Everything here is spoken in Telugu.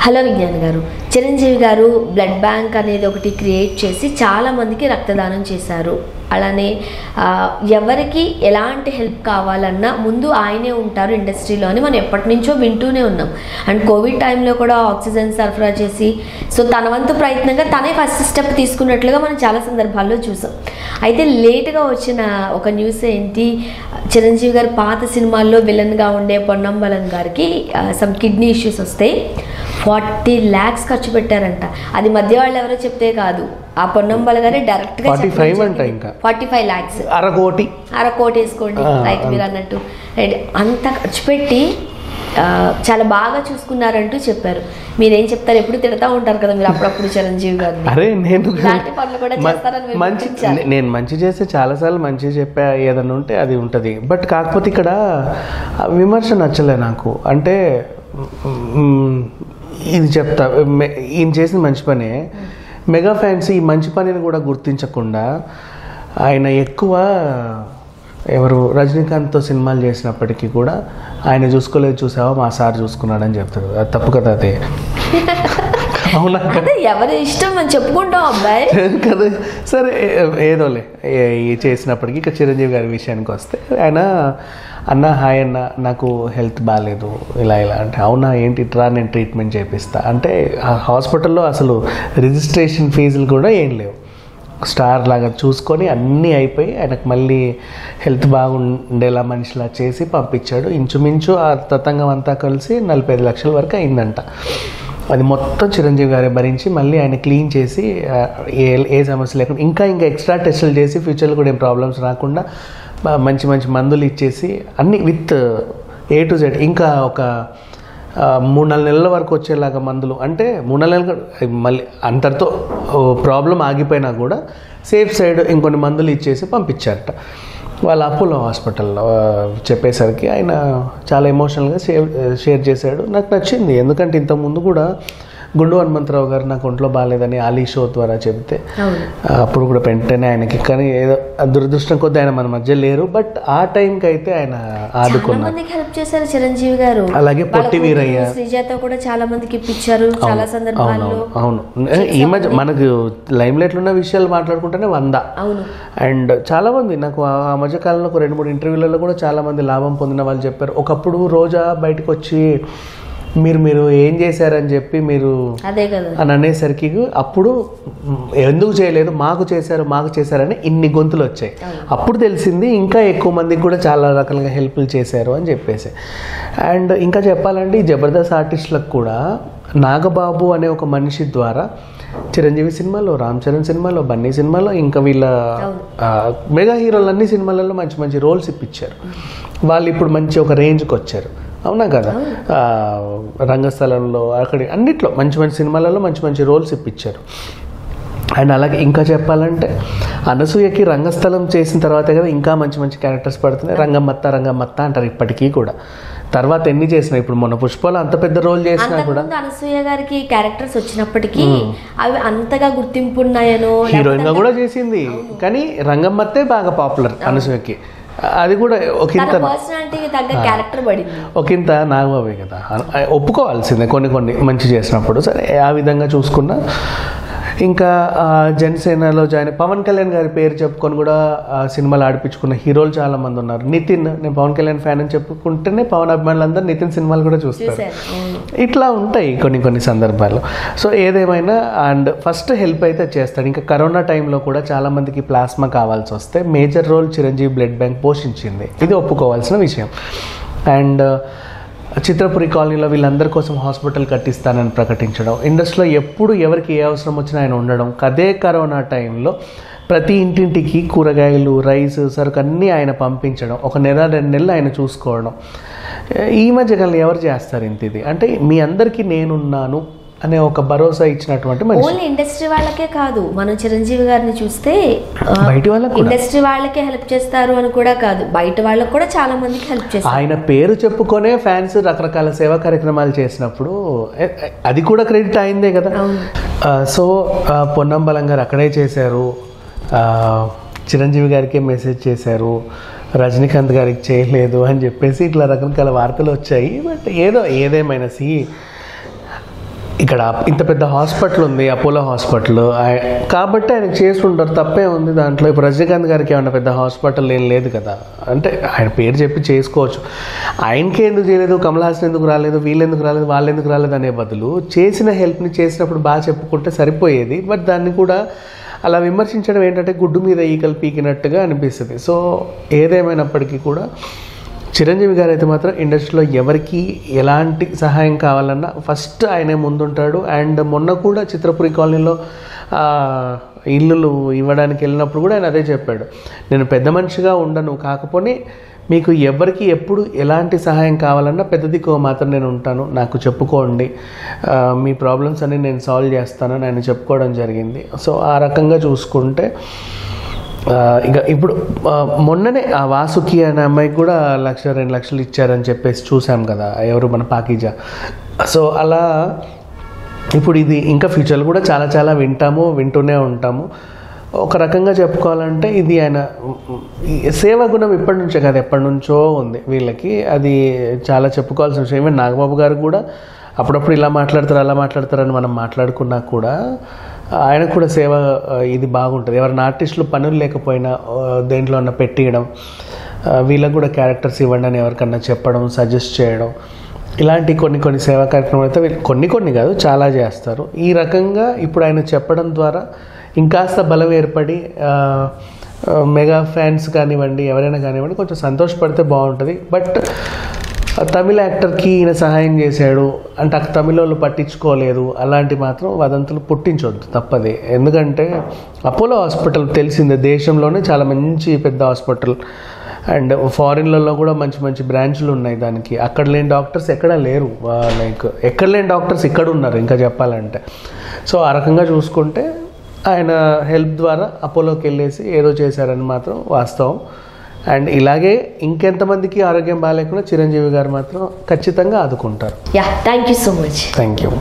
హలో విజ్ఞాన్ గారు, చిరంజీవి గారు బ్లడ్ బ్యాంక్ అనేది ఒకటి క్రియేట్ చేసి చాలామందికి రక్తదానం చేశారు. అలానే ఎవరికి ఎలాంటి హెల్ప్ కావాలన్నా ముందు ఆయనే ఉంటారు ఇండస్ట్రీలో అని మనం ఎప్పటి నుంచో వింటూనే ఉన్నాం. అండ్ కోవిడ్ టైంలో కూడా ఆక్సిజన్ సరఫరా చేసి తన వంతు ప్రయత్నంగా తనే ఫస్ట్ స్టెప్ తీసుకున్నట్లుగా మనం చాలా సందర్భాల్లో చూసాం. అయితే లేట్గా వచ్చిన ఒక న్యూస్ ఏంటి, చిరంజీవి గారు పాత సినిమాల్లో విలన్గా ఉండే పొన్నంబలం గారికి సమ్ కిడ్నీ ఇష్యూస్ వస్తాయి, 40 lakhs ఖర్చు పెట్టారంట. అది మధ్య వాళ్ళు ఎవరో చెప్తే కాదు, ఆ పొన్నంబల గారే డైరెక్ట్గా 45 lakhs, అరకోటి వేసుకోండి రైట్ మీరు అన్నట్టు, రైట్ అంత ఖర్చు పెట్టి చాలా బాగా చూసుకున్నారంటూ చెప్పారు. మీరేం చెప్తారు? ఎప్పుడు తిడతా ఉంటారు కదా మీరు అప్పుడప్పుడు చిరంజీవి గారిని. అరే నేను పనులు కూడా చేస్తారని నేను మంచి చేస్తే చాలాసార్లు మంచి చెప్పా, ఏదన్నా ఉంటే అది ఉంటుంది. బట్ కాకపోతే ఇక్కడ విమర్శ నచ్చలే నాకు. అంటే ఇది చెప్తా, ఈయన చేసిన మంచి పనే. మెగా ఫ్యాన్స్ ఈ మంచి పనిని కూడా గుర్తించకుండా ఆయన ఎక్కువ రజనీకాంత్తో సినిమాలు చేసినప్పటికీ కూడా ఆయన చూసుకోలేదు, చూసావా మా సార్ చూసుకున్నాడని చెప్తారు. అది తప్పు కదా. అదే అవునా? ఎవరి ఇష్టం అని చెప్పుకుంటాం అబ్బాయి కదా. సరే ఏదోలే చేసినప్పటికీ ఇక చిరంజీవి గారి విషయానికి వస్తే, ఆయన అన్న హాయ్ అన్న నాకు హెల్త్ బాగాలేదు ఇలా అంటే, అవునా ఏంటి ఇట్రా నేను ట్రీట్మెంట్ చేపిస్తా అంటే, ఆ హాస్పిటల్లో అసలు రిజిస్ట్రేషన్ ఫీజులు కూడా ఏం లేవు. స్టార్ లాగా చూసుకొని అన్నీ అయిపోయి ఆయనకు మళ్ళీ హెల్త్ బాగుండేలా మనిషిలా చేసి పంపించాడు. ఇంచుమించు ఆ తతంగం అంతా కలిసి 45 లక్షల వరకు అయిందంట. అది మొత్తం చిరంజీవి గారే భరించి మళ్ళీ ఆయన క్లీన్ చేసి ఏ సమస్య లేకుండా ఇంకా ఎక్స్ట్రా టెస్టులు చేసి ఫ్యూచర్లో కూడా ఏం ప్రాబ్లమ్స్ రాకుండా మంచి మందులు ఇచ్చేసి అన్నీ విత్ A to Z ఇంకా ఒక 3-4 నెలల వరకు వచ్చేలాగా మందులు, అంటే 3-4 నెలలు మళ్ళీ అంతటితో ప్రాబ్లం ఆగిపోయినా కూడా సేఫ్ సైడ్ ఇంకొన్ని మందులు ఇచ్చేసి పంపించారట. వాళ్ళ అపోలో హాస్పిటల్లో చెప్పేసరికి ఆయన చాలా ఎమోషనల్గా షేర్ చేశాడు. నాకు నచ్చింది, ఎందుకంటే ఇంతకుముందు కూడా గుండు హనుమంతరావు గారు నాకు ఒంట్లో బాగాలేదని ఆలీ షో ద్వారా చెబితే అప్పుడు కూడా వెంటనే ఆయనకి, కానీ ఏదో దురదృష్టం కొద్ది ఆయన మన మధ్య లేరు. బట్ ఆ టైంకి అయితే ఆయన ఆదుకున్నారు, హెల్ప్ చేశారు చిరంజీవి గారు. అలాగే పొట్టి వీరయ్య, శ్రీజాత కూడా చాలా మందికి ఇప్పించారు చాలా సందర్భాల్లో. అవును, ఈ మధ్య మనకు లైమ్ లైట్లో ఉన్న విషయాలు మాట్లాడుకుంటేనే 100. అవును. అండ్ చాలా మంది నాకు ఆ మధ్య కాలంలో 2-3 ఇంటర్వ్యూలలో కూడా చాలా మంది లాభం పొందిన వాళ్ళు చెప్పారు. ఒకప్పుడు రోజా బయటకు వచ్చి మీరు ఏం చేశారని చెప్పి మీరు అని అనేసరికి అప్పుడు ఎందుకు చేయలేదు, మాకు చేశారని ఇన్ని గొంతులు వచ్చాయి. అప్పుడు తెలిసింది ఇంకా ఎక్కువ మందికి కూడా చాలా రకాలుగా హెల్ప్లు చేశారు అని చెప్పేసి. అండ్ ఇంకా చెప్పాలంటే ఈ జబర్దస్త్ ఆర్టిస్టులకు కూడా నాగబాబు అనే ఒక మనిషి ద్వారా చిరంజీవి సినిమాలో, రామ్ చరణ్ సినిమాలో, బన్నీ సినిమాలో, ఇంకా వీళ్ళ మెగా హీరోలు అన్ని సినిమాలలో మంచి రోల్స్ ఇప్పించారు. వాళ్ళు ఇప్పుడు మంచి ఒక రేంజ్కి వచ్చారు. అవునా కదా? రంగస్థలంలో అక్కడ అన్నిట్లో మంచి సినిమాలలో మంచి రోల్స్ ఇప్పించారు. అండ్ అలాగే ఇంకా చెప్పాలంటే అనసూయకి రంగస్థలం చేసిన తర్వాతే కదా ఇంకా మంచి క్యారెక్టర్స్ పడుతున్నాయి. రంగమ్మత్త అంటారు ఇప్పటికీ కూడా. తర్వాత ఎన్ని చేసినా, ఇప్పుడు మొన్న పుష్పలో అంత పెద్ద రోల్ చేసినా కూడా అనసూయ గారికి క్యారెక్టర్స్ వచ్చినప్పటికీ అవి అంతగా గుర్తింపు ఉన్నాయనో, హీరోయిన్ గా కూడా చేసింది. కానీ రంగమ్మత్తే బాగా పాపులర్ అనసూయకి. అది కూడా ఒకంత నాగబాబే కదా, ఒప్పుకోవాల్సిందే కొన్ని మంచి చేసినప్పుడు. సరే ఆ విధంగా చూసుకున్నా. ఇంకా జనసేనలో జాయిన్ పవన్ కళ్యాణ్ గారి పేరు చెప్పుకొని కూడా సినిమాలు ఆడిపించుకున్న హీరోలు చాలా మంది ఉన్నారు. నితిన్, నేను పవన్ కళ్యాణ్ ఫ్యాన్ అని చెప్పుకుంటేనే పవన్ అభిమానులందరూ నితిన్ సినిమాలు కూడా చూస్తారు. ఇట్లా ఉంటాయి కొన్ని సందర్భాల్లో. సో ఏదేమైనా అండ్ ఫస్ట్ హెల్ప్ అయితే చేస్తాడు. ఇంకా కరోనా టైంలో కూడా చాలా మందికి ప్లాస్మా కావాల్సి వస్తే major role Chiranjeevi blood bank పోషించింది. ఇది ఒప్పుకోవాల్సిన విషయం. అండ్ చిత్రపురి కాలనీలో వీళ్ళందరి కోసం హాస్పిటల్ కట్టిస్తానని ప్రకటించడం, ఇండస్ట్రీలో ఎప్పుడు ఎవరికి ఏ అవసరం వచ్చినా ఆయన ఉండడం, అదే కరోనా టైంలో ప్రతి ఇంటింటికి కూరగాయలు, రైస్, సరుకు అన్నీ ఆయన పంపించడం, 1 నెల 2 నెలలు ఆయన చూసుకోవడం. ఈ మధ్యకాలంలో ఎవరు చేస్తారు ఇంటిది? అంటే మీ అందరికీ నేనున్నాను అనే ఒక భరోసా ఇచ్చినటువంటి ఓన్లీ ఇండస్ట్రీ వాళ్ళకే కాదు, మనం చిరంజీవి గారిని చూస్తే బయట వాళ్ళకి, ఇండస్ట్రీ వాళ్ళకే హెల్ప్ చేస్తారు అని కూడా కాదు, బయట వాళ్ళకి కూడా చాలా మందికి హెల్ప్ చేస్తారు. ఆయన పేరు చెప్పుకొనే ఫ్యాన్స్ రకరకాల సేవా కార్యక్రమాలు చేసినప్పుడు అది కూడా క్రెడిట్ అయిందే కదా. సో పొన్నంబలం గారు అక్కడే చేశారు, చిరంజీవి గారికే మెసేజ్ చేశారు, రజనీకాంత్ గారికి చేయలేదు అని చెప్పేసి ఇట్లా రకరకాల వార్తలు వచ్చాయి. బట్ ఏదేమైనా ఇక్కడ ఇంత పెద్ద హాస్పిటల్ ఉంది, అపోలో హాస్పిటల్, కాబట్టి ఆయనకు చేసి ఉంటారు, తప్పే ఉంది దాంట్లో. ఇప్పుడు రజనీకాంత్ గారికి ఏమన్నా పెద్ద హాస్పిటల్ ఏం లేదు కదా, అంటే ఆయన పేరు చెప్పి చేసుకోవచ్చు. ఆయనకే ఎందుకు చేయలేదు, కమల్ హాసన్ ఎందుకు రాలేదు, వీళ్ళు ఎందుకు రాలేదు, వాళ్ళు ఎందుకు రాలేదు అనే బదులు చేసిన హెల్ప్ని చేసినప్పుడు బాగా చెప్పుకుంటే సరిపోయేది. బట్ దాన్ని కూడా అలా విమర్శించడం ఏంటంటే గుడ్డు మీద ఈకలు పీకినట్టుగా అనిపిస్తుంది. సో ఏదేమైనప్పటికీ కూడా చిరంజీవి గారు అయితే మాత్రం ఇండస్ట్రీలో ఎవరికి ఎలాంటి సహాయం కావాలన్నా ఫస్ట్ ఆయనే ముందుంటాడు. అండ్ మొన్న కూడా చిత్రపురి కాలనీలో ఇల్లులు ఇవ్వడానికి వెళ్ళినప్పుడు కూడా ఆయన అదే చెప్పాడు, నేను పెద్ద మనిషిగా ఉండను, కాకపోతే మీకు ఎవరికి ఎప్పుడు ఎలాంటి సహాయం కావాలన్నా పెద్ద దిక్కు మాత్రం నేను ఉంటాను, నాకు చెప్పుకోండి, మీ ప్రాబ్లమ్స్ అన్ని నేను సాల్వ్ చేస్తానని ఆయన చెప్పుకోవడం జరిగింది. సో ఆ రకంగా చూసుకుంటే ఇక ఇప్పుడు మొన్ననే ఆ వాసుకి అనే అమ్మాయికి కూడా 1-2 లక్షలు ఇచ్చారని చెప్పేసి చూసాం కదా, ఎవరు మన పాకీజా. సో అలా ఇప్పుడు ఇది ఇంకా ఫ్యూచర్లో కూడా చాలా చాలా వింటూనే ఉంటాము. ఒక రకంగా చెప్పుకోవాలంటే ఇది ఆయన సేవా గుణం ఇప్పటి నుంచే కాదు, ఎప్పటి నుంచో ఉంది వీళ్ళకి. అది చాలా చెప్పుకోవాల్సిన విషయం. ఈవెన్ నాగబాబు గారు కూడా అప్పుడప్పుడు ఇలా మాట్లాడతారు అలా మాట్లాడతారని మనం మాట్లాడుకున్నా కూడా ఆయన కూడా సేవ ఇది బాగుంటుంది. ఎవరైనా ఆర్టిస్టులు పనులు లేకపోయినా దేంట్లో అన్న పెట్టియడం, వీళ్ళకు కూడా క్యారెక్టర్స్ ఇవ్వండి అని ఎవరికన్నా చెప్పడం, సజెస్ట్ చేయడం, ఇలాంటి కొన్ని సేవా కార్యక్రమాలు అయితే వీళ్ళు కొన్ని కాదు చాలా చేస్తారు. ఈ రకంగా ఇప్పుడు ఆయన చెప్పడం ద్వారా ఇంకాస్త బలం ఏర్పడి మెగా ఫ్యాన్స్ కానివ్వండి, ఎవరైనా కానివ్వండి, కొంచెం సంతోషపడితే బాగుంటుంది. బట్ తమిళ యాక్టర్కి ఈయన సహాయం చేశాడు అంటే తమిళ వాళ్ళు పట్టించుకోలేదు, అలాంటి మాత్రం వదంతులు పుట్టించొద్దు, తప్పదే. ఎందుకంటే అపోలో హాస్పిటల్ తెలిసిందే, దేశంలోనే చాలా మంచి పెద్ద హాస్పిటల్. అండ్ ఫారిన్లలో కూడా మంచి మంచి బ్రాంచ్లు ఉన్నాయి దానికి. అక్కడ లేని డాక్టర్స్ ఎక్కడా లేరు, లైక్ ఎక్కడ లేని డాక్టర్స్ ఇక్కడ ఉన్నారు ఇంకా చెప్పాలంటే. సో ఆ రకంగా చూసుకుంటే ఆయన హెల్ప్ ద్వారా అపోలోకి వెళ్ళేసి ఏదో చేశారని మాత్రం వాస్తవం. అండ్ ఇలాగే ఇంకెంతమందికి ఆరోగ్యం బాగాలేకుండా చిరంజీవి గారు మాత్రం ఖచ్చితంగా ఆదుకుంటారు. Thank you so much. Thank you.